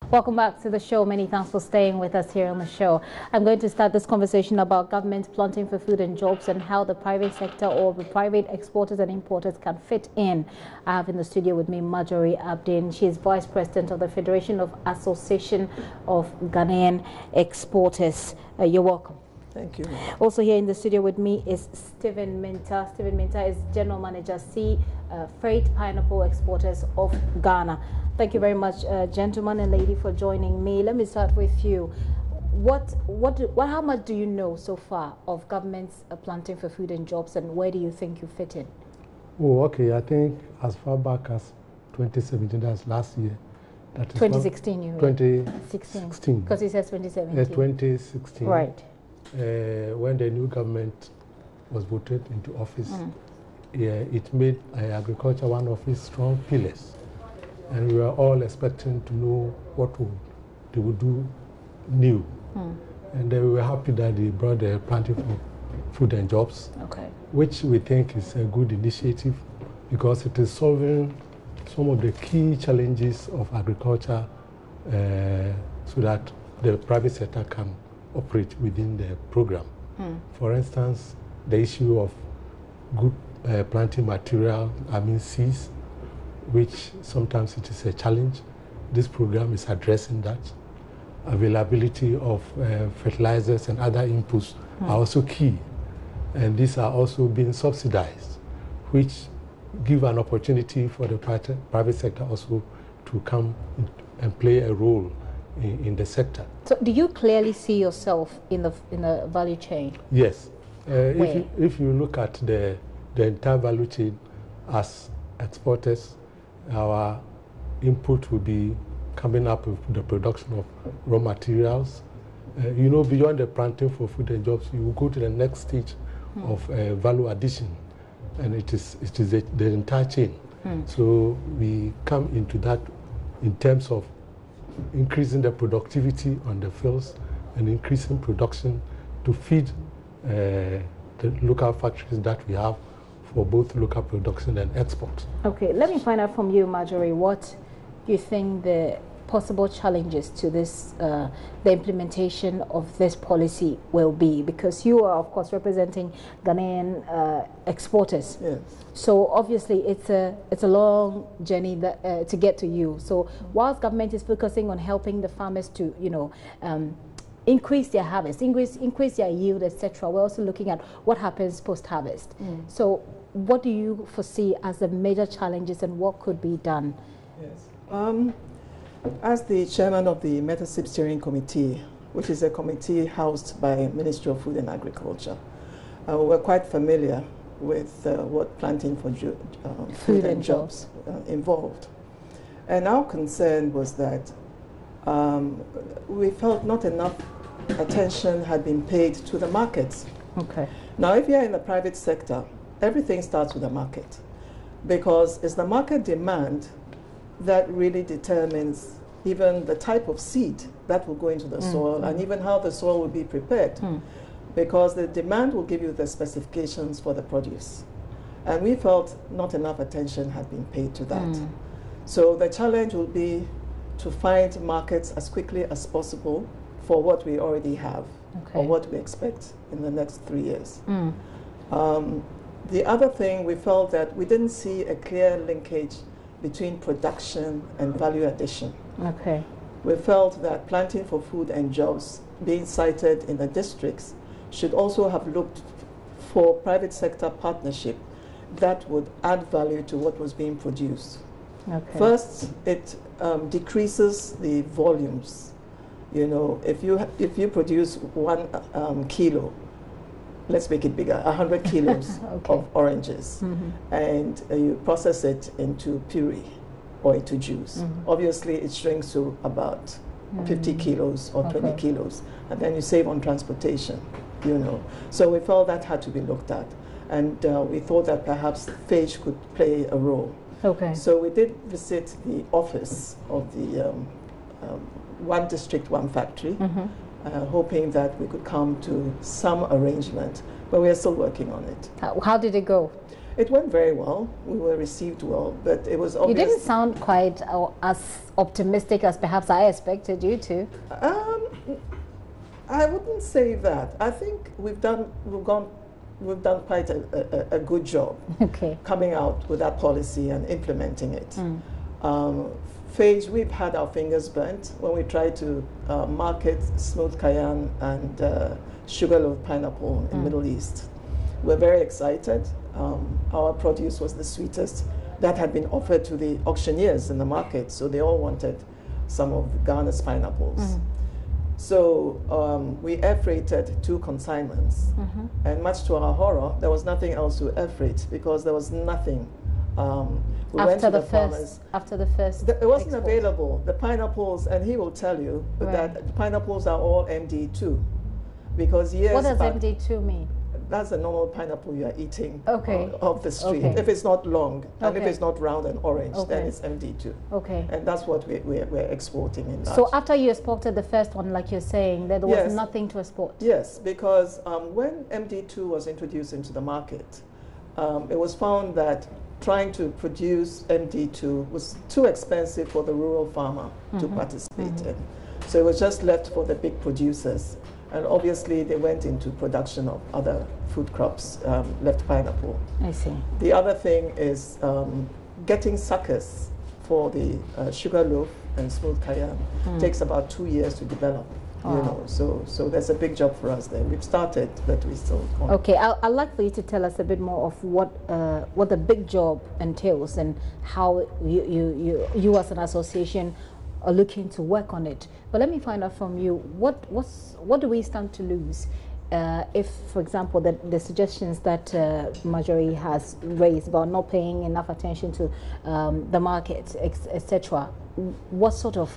Welcome back to the show. Many thanks for staying with us here on the show. I'm going to start this conversation about government planting for food and jobs and how the private sector or the private exporters and importers can fit in. I have in the studio with me Marjorie Abdin. She is Vice President of the Federation of Association of Ghanaian Exporters. You're welcome. Thank you. Also here in the studio with me is Stephen Minta. Stephen Minta is General Manager, Freight Pineapple Exporters of Ghana. Thank you very much, gentlemen and lady, for joining me. Let me start with you. How much do you know so far of government's planting for food and jobs, and where do you think you fit in? Oh, okay. I think as far back as 2017, that's last year. That is 2016, you mean? 2016. Because he says 2017. 2016. Right. When the new government was voted into office, it made agriculture one of its strong pillars. And we were all expecting to know what they would do new. And we were happy that they brought the planting for food and jobs, which we think is a good initiative because it is solving some of the key challenges of agriculture so that the private sector can operate within the program. For instance, the issue of good planting material, seeds, which sometimes it is a challenge. This program is addressing that. Availability of fertilizers and other inputs are also key. And these are also being subsidized, which give an opportunity for the private sector also to come and play a role in the sector. So do you clearly see yourself in the value chain? Yes. If you look at the entire value chain as exporters, our input will be coming up with the production of raw materials. Beyond the planting for food and jobs, you will go to the next stage of value addition, and it is the entire chain. So we come into that in terms of increasing the productivity on the fields and increasing production to feed the local factories that we have for both local production and export. Okay, let me find out from you, Marjorie, what you think the possible challenges to this, the implementation of this policy will be, because you are, of course, representing Ghanaian exporters. Yes. So obviously, it's a long journey that, to get to you. So whilst government is focusing on helping the farmers to, increase their harvest, increase their yield, etc., we're also looking at what happens post-harvest. So what do you foresee as the major challenges and what could be done? Yes. As the chairman of the Meta-SIP Steering Committee, which is a committee housed by Ministry of Food and Agriculture, we're quite familiar with what planting for food and jobs involved. And our concern was that we felt not enough attention had been paid to the markets. Okay. Now, if you're in the private sector, everything starts with the market, because it's the market demand that really determines even the type of seed that will go into the soil and even how the soil will be prepared, because the demand will give you the specifications for the produce. And we felt not enough attention had been paid to that. So the challenge will be to find markets as quickly as possible for what we already have or what we expect in the next 3 years. The other thing, we felt that we didn't see a clear linkage between production and value addition. Okay. We felt that planting for food and jobs being cited in the districts should also have looked for private sector partnership that would add value to what was being produced. Okay. First, it decreases the volumes. If you produce 1 kilo, let's make it bigger, 100 kilos of oranges, and you process it into puree or into juice. Obviously, it shrinks to about 50 kilos or 20 kilos, and then you save on transportation, So we felt that had to be looked at, and we thought that perhaps FAGE could play a role. Okay. So we did visit the office of the One District, One Factory, hoping that we could come to some arrangement, but we are still working on it. How did it go? It went very well. We were received well, but it was obvious. You didn't sound quite as optimistic as perhaps I expected you to. I wouldn't say that. I think we've done quite a good job coming out with that policy and implementing it. Phage, we've had our fingers burnt when we tried to market smooth cayenne and sugarloaf pineapple in Middle East. We're very excited. Our produce was the sweetest that had been offered to the auctioneers in the market, so they all wanted some of Ghana's pineapples. So we air freighted 2 consignments, and much to our horror, there was nothing else to air freight because there was nothing. We went to the farmers. After the first, it wasn't available. The pineapples, and he will tell you that the pineapples are all MD2, because years what does back, MD2 mean? That's a normal pineapple you are eating off the street. If it's not long and if it's not round and orange, then it's MD2. And that's what we're exporting in that. So after you exported the first one, like you're saying, there was nothing to export? Yes, because when MD2 was introduced into the market, it was found that trying to produce MD2 was too expensive for the rural farmer to participate in. So it was just left for the big producers. And obviously, they went into production of other food crops, left pineapple. I see. The other thing is getting suckers for the sugarloaf and smooth cayenne takes about 2 years to develop. You know, so there's a big job for us there. We've started, but we still can't. Okay, I'd like for you to tell us a bit more of what the big job entails and how you as an association are looking to work on it. But let me find out from you, what do we stand to lose if, for example, the suggestions that Marjorie has raised about not paying enough attention to the market, etc. What sort of,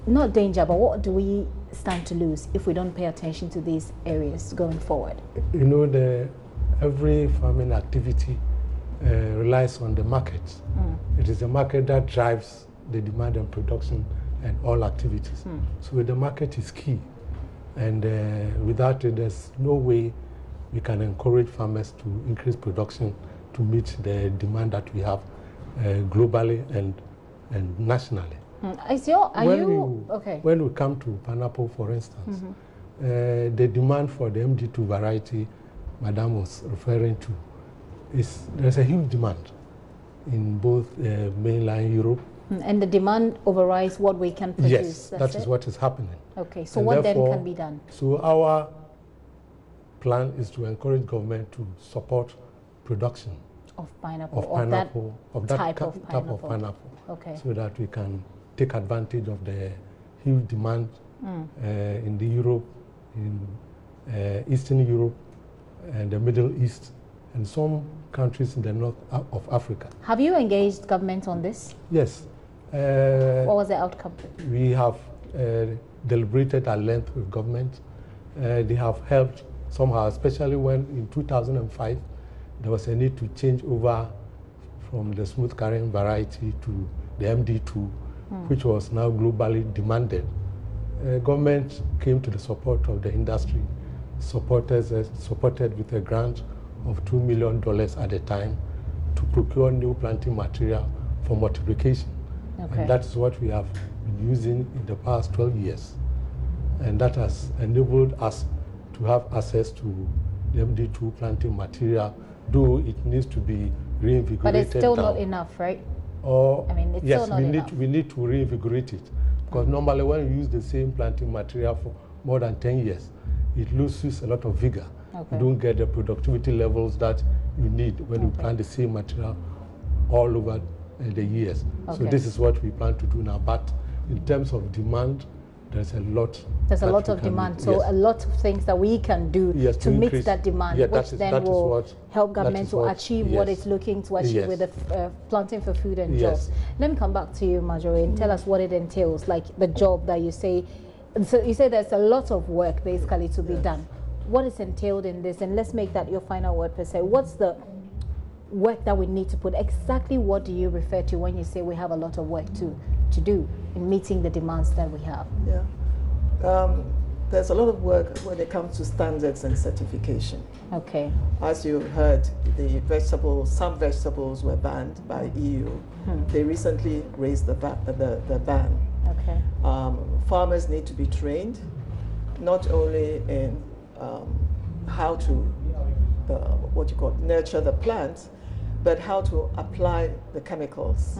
not danger, but what do we stand to lose if we don't pay attention to these areas going forward? You know, every farming activity relies on the market. It is the market that drives the demand and production and all activities. So the market is key. And without it, there's no way we can encourage farmers to increase production to meet the demand that we have globally and nationally. When we come to pineapple, for instance, the demand for the MD2 variety Madam was referring to, there's a huge demand in both mainland Europe. And the demand overrides what we can produce. Yes, that is what is happening. Okay, so what then can be done? So our plan is to encourage government to support production of pineapple, of that type of pineapple. Okay. So that we can take advantage of the huge demand in the Europe, in Eastern Europe, and the Middle East, and some countries in the north of Africa. Have you engaged government on this? Yes. What was the outcome? We have deliberated at length with government. They have helped somehow, especially when in 2005 there was a need to change over from the smooth carrying variety to the MD2, which was now globally demanded. Government came to the support of the industry, supported with a grant of $2 million at the time to procure new planting material for multiplication. And that is what we have been using in the past 12 years. And that has enabled us to have access to the MD2 planting material, though it needs to be reinvigorated. But it's still not enough, right? Or, I mean, it's yes, still not enough. we need to reinvigorate it. Because normally when you use the same planting material for more than 10 years, it loses a lot of vigor. You don't get the productivity levels that you need when you plant the same material all over the years. So this is what we plan to do now. But in terms of demand, there's a lot. There's a lot of demand. So a lot of things that we can do to meet that demand, which then will help government to achieve what it's looking to achieve with the planting for food and jobs. Let me come back to you, Marjorie, and tell us what it entails, like the job that you say. So you say there's a lot of work basically to be done. What is entailed in this? And let's make that your final word per se. What's the work that we need to put? Exactly what do you refer to when you say we have a lot of work to do in meeting the demands that we have? Yeah. there's a lot of work when it comes to standards and certification. Okay. As you heard, some vegetables were banned by EU. They recently raised the ban. Okay. Farmers need to be trained, not only in how to nurture the plants, but how to apply the chemicals,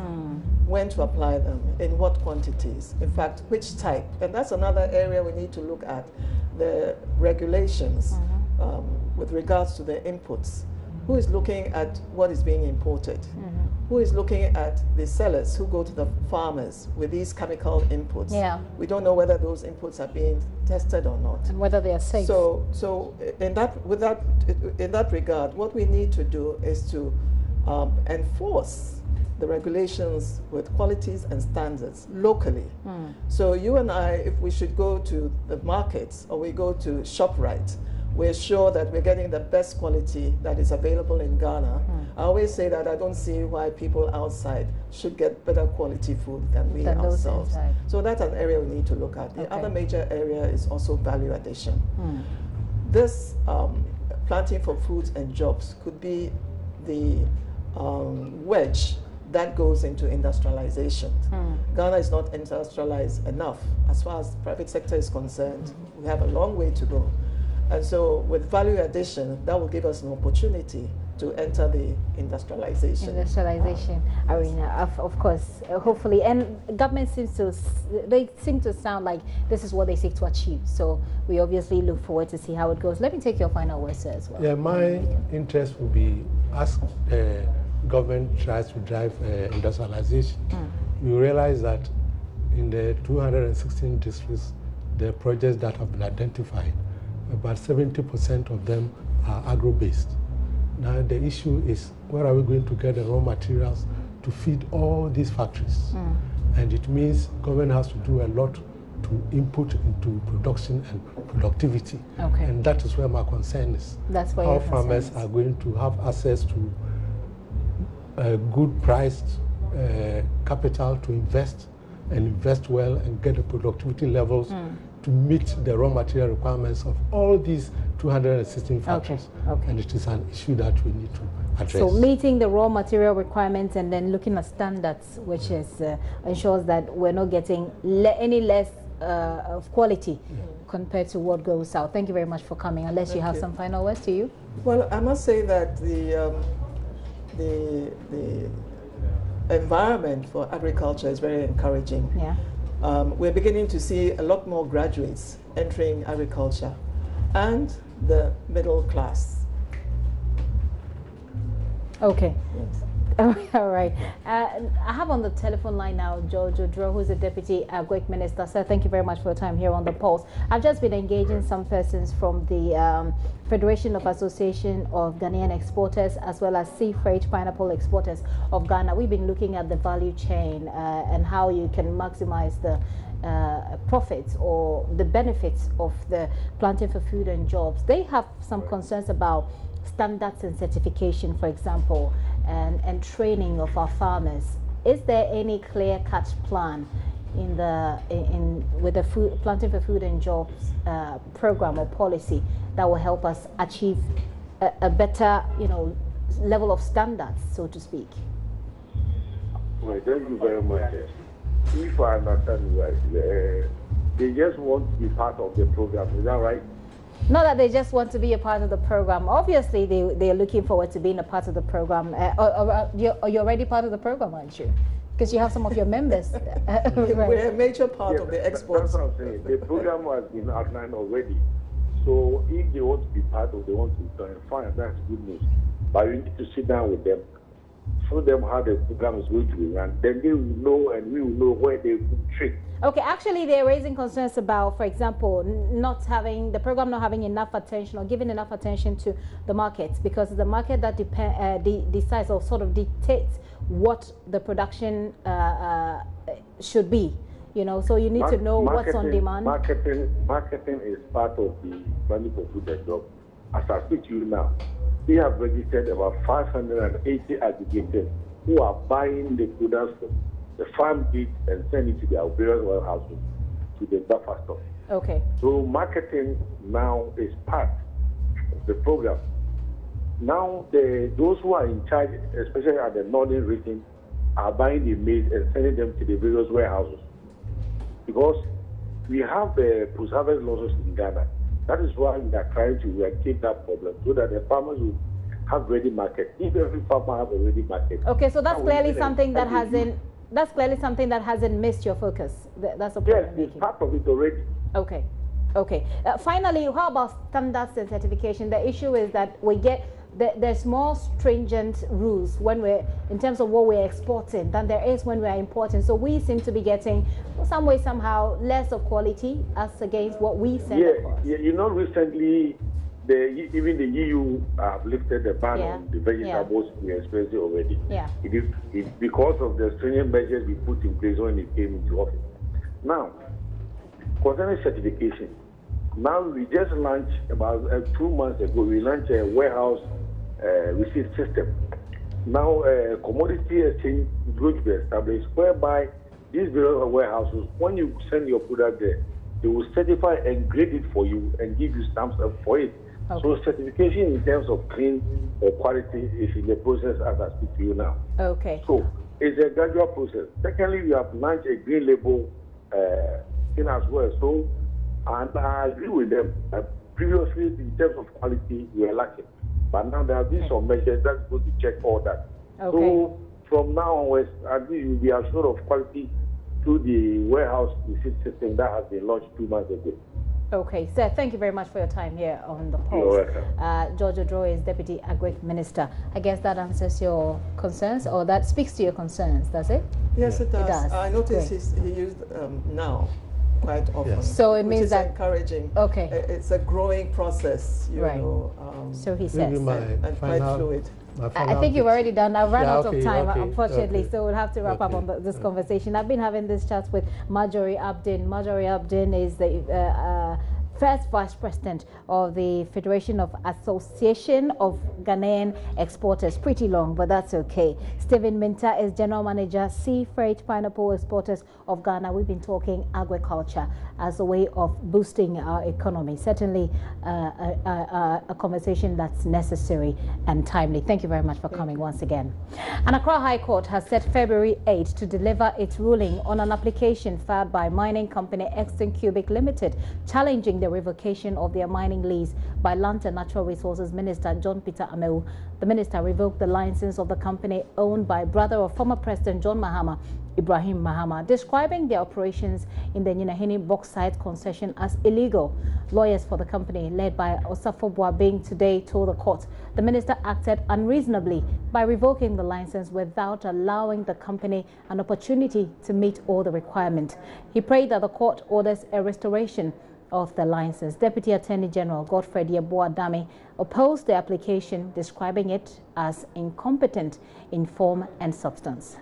when to apply them, in what quantities, in fact, which type. And that's another area we need to look at, the regulations with regards to the inputs. Who is looking at what is being imported? Who is looking at the sellers who go to the farmers with these chemical inputs? Yeah. We don't know whether those inputs are being tested or not. And whether they are safe. So in that regard, what we need to do is to enforce the regulations with qualities and standards locally. So you and I, if we should go to the markets or we go to ShopRite, we're sure that we're getting the best quality that is available in Ghana. I always say that I don't see why people outside should get better quality food than we ourselves. So that's an area we need to look at. The other major area is also value addition. This planting for foods and jobs could be the wedge that goes into industrialization. Ghana is not industrialized enough. As far as the private sector is concerned, we have a long way to go. And so with value addition, that will give us an opportunity to enter the industrialization arena, of course, hopefully. And government seem to sound like this is what they seek to achieve. So we obviously look forward to see how it goes. Let me take your final words, sir, as well. Yeah, my interest would be, as government tries to drive industrialization, you realize that in the 216 districts, the projects that have been identified, about 70% of them are agro-based. Now the issue is, where are we going to get the raw materials to feed all these factories? And it means government has to do a lot to input into production and productivity. And that is where my concern is. That's where how farmers are going to have access to good priced capital to invest, and invest well and get the productivity levels to meet the raw material requirements of all these 216 factories. And it is an issue that we need to address. So meeting the raw material requirements and then looking at standards, which is ensures that we're not getting any less of quality compared to what goes out. Thank you very much for coming. Unless you have some final words to you. Well, I must say that the environment for agriculture is very encouraging. We're beginning to see a lot more graduates entering agriculture and the middle class. Okay. Yes. All right. I have on the telephone line now George Odro, who's the Deputy Agric Minister. Sir, thank you very much for your time here on The Pulse. I've just been engaging some persons from the Federation of Association of Ghanaian Exporters, as well as Sea Freight Pineapple Exporters of Ghana. We've been looking at the value chain and how you can maximize the profits or the benefits of the planting for food and jobs. They have some concerns about standards and certification, for example, and training of our farmers. Is there any clear-cut plan with the planting for food and jobs program or policy that will help us achieve a better, level of standards, so to speak? Well, thank you very much. If I understand right, they just want to be part of the program. Is that right? Not that they just want to be a part of the program. Obviously, they are looking forward to being a part of the program. You're already part of the program, aren't you? Because you have some of your members. Right. We're a major part of the exports. That's what I'm saying. The program has been outlined already. So if they want to be part of, they want to join, fine, that's good news. But we need to sit down with them, show them how the program is going to be run. Then they will know, and we will know where they will trick. Okay, actually, they're raising concerns about, for example, the program not having enough attention or giving enough attention to the markets, because the market that decides or sort of dictates what the production should be. So you need to know what's on demand. Marketing is part of the money for food and job. As I speak to you now, we have registered about 580 aggregators who are buying the products from the farm gate and send it to their various warehouses, to the buffer stock. Okay. So marketing now is part of the program. Now those who are in charge, especially at the northern region, are buying the maize and sending them to the various warehouses. Because we have post-harvest losses in Ghana. That is why we are trying to eradicate that problem so that the farmers will have ready market. If every farmer have a ready market. Okay, so that's clearly something that hasn't missed your focus. That's the point. Yes, it's part of it already. Okay. Okay. Finally, how about standards and certification? The issue is that there's more stringent rules when we're in terms of what we're exporting than there is when we're importing. So we seem to be getting some way somehow less of quality as against what we send across. Yeah, recently even the EU have lifted the ban on the vegetables we experienced already. Yeah. It because of the stringent measures we put in place when it came into office. Now, concerning certification, now we just launched about 2 months ago. We launched a warehouse receipt system. Now, commodity exchange is going to be established, whereby these various warehouses, when you send your product there, they will certify and grade it for you and give you stamps up for it. Okay. So certification in terms of clean quality is in the process as I speak to you now. Okay. So it's a gradual process. Secondly, we have launched a green label thing as well. So, and I agree with them. Previously, in terms of quality, we were lacking. But now there have been some measures that's going to check all that. Okay. So from now onwards, I think we will be assured of quality through the warehouse receipt system that has been launched 2 months ago. Okay, sir, thank you very much for your time here on the Pulse. You're welcome. George Odro is Deputy Agric Minister. I guess that answers your concerns, or that speaks to your concerns, does it? Yes, it does. It does. I noticed he used now quite often. Yes. So it means that encouraging. Okay. It's a growing process, you know. So he says. And quite fluid. I think you've already done. I've run out of time, okay, unfortunately, so we'll have to wrap up on this conversation. I've been having this chat with Marjorie Abdin. Marjorie Abdin is the first Vice President of the Federation of Association of Ghanaian Exporters. Pretty long, but that's okay. Stephen Minta is General Manager, Sea Freight Pineapple Exporters of Ghana. We've been talking agriculture as a way of boosting our economy. Certainly a conversation that's necessary and timely. Thank you very much for coming once again. And Accra High Court has set February 8 to deliver its ruling on an application filed by mining company Exton Cubic Limited, challenging the revocation of their mining lease by Land and Natural Resources Minister John Peter Amewu. The minister revoked the license of the company owned by brother of former President John Mahama, Ibrahim Mahama, describing their operations in the Nyinahini bauxite concession as illegal. Lawyers for the company, led by Osafo Boabeng, today told the court the minister acted unreasonably by revoking the license without allowing the company an opportunity to meet all the requirements. He prayed that the court orders a restoration of the license. Deputy Attorney General Godfred Yeboah-Dame opposed the application, describing it as incompetent in form and substance.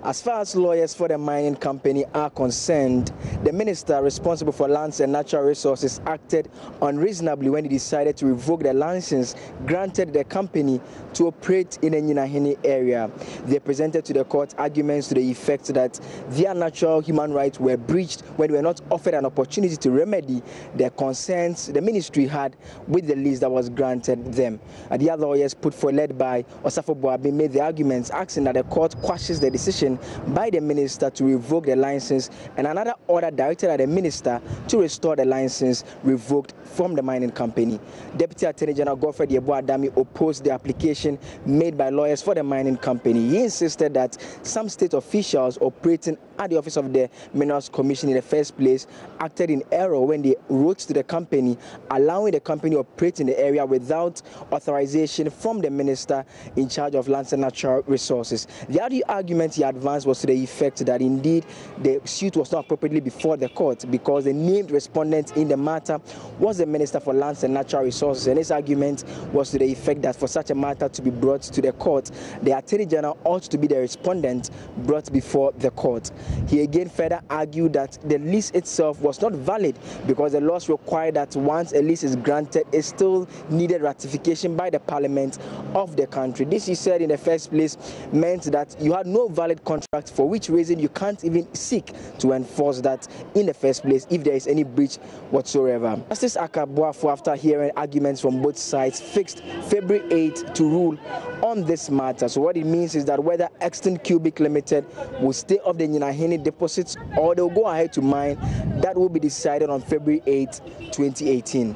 As far as lawyers for the mining company are concerned, the minister responsible for lands and natural resources acted unreasonably when he decided to revoke the license granted the company to operate in the Nyinahini area. They presented to the court arguments to the effect that their natural human rights were breached when they were not offered an opportunity to remedy the concerns the ministry had with the lease that was granted them. The other lawyers put forward, led by Osafo Boabeng, made the arguments asking that the court quashes the decision by the minister to revoke the license, and another order directed at the minister to restore the license revoked from the mining company. Deputy Attorney General Godfred Yeboah-Dame opposed the application made by lawyers for the mining company. He insisted that some state officials operating at the office of the Minerals Commission in the first place acted in error when they wrote to the company, allowing the company to operate in the area without authorization from the minister in charge of lands and natural resources. The other argument he advanced was to the effect that indeed the suit was not appropriately before the court because the named respondent in the matter was the Minister for Lands and Natural Resources, and his argument was to the effect that for such a matter to be brought to the court, the Attorney General ought to be the respondent brought before the court. He again further argued that the lease itself was not valid because the laws require that once a lease is granted, it still needed ratification by the parliament of the country. This, he said, in the first place meant that you had no valid contract, for which reason you can't even seek to enforce that in the first place if there is any breach whatsoever. Justice Akabuafo, after hearing arguments from both sides, fixed February 8th to rule on this matter. So what it means is that whether Exton Cubic Limited will stay off the Nyinahini deposits or they'll go ahead to mine, that will be decided on February 8th, 2018.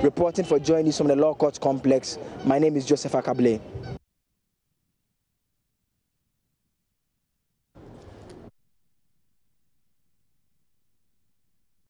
Reporting for JoyNews from the Law Court Complex, my name is Joseph Akable.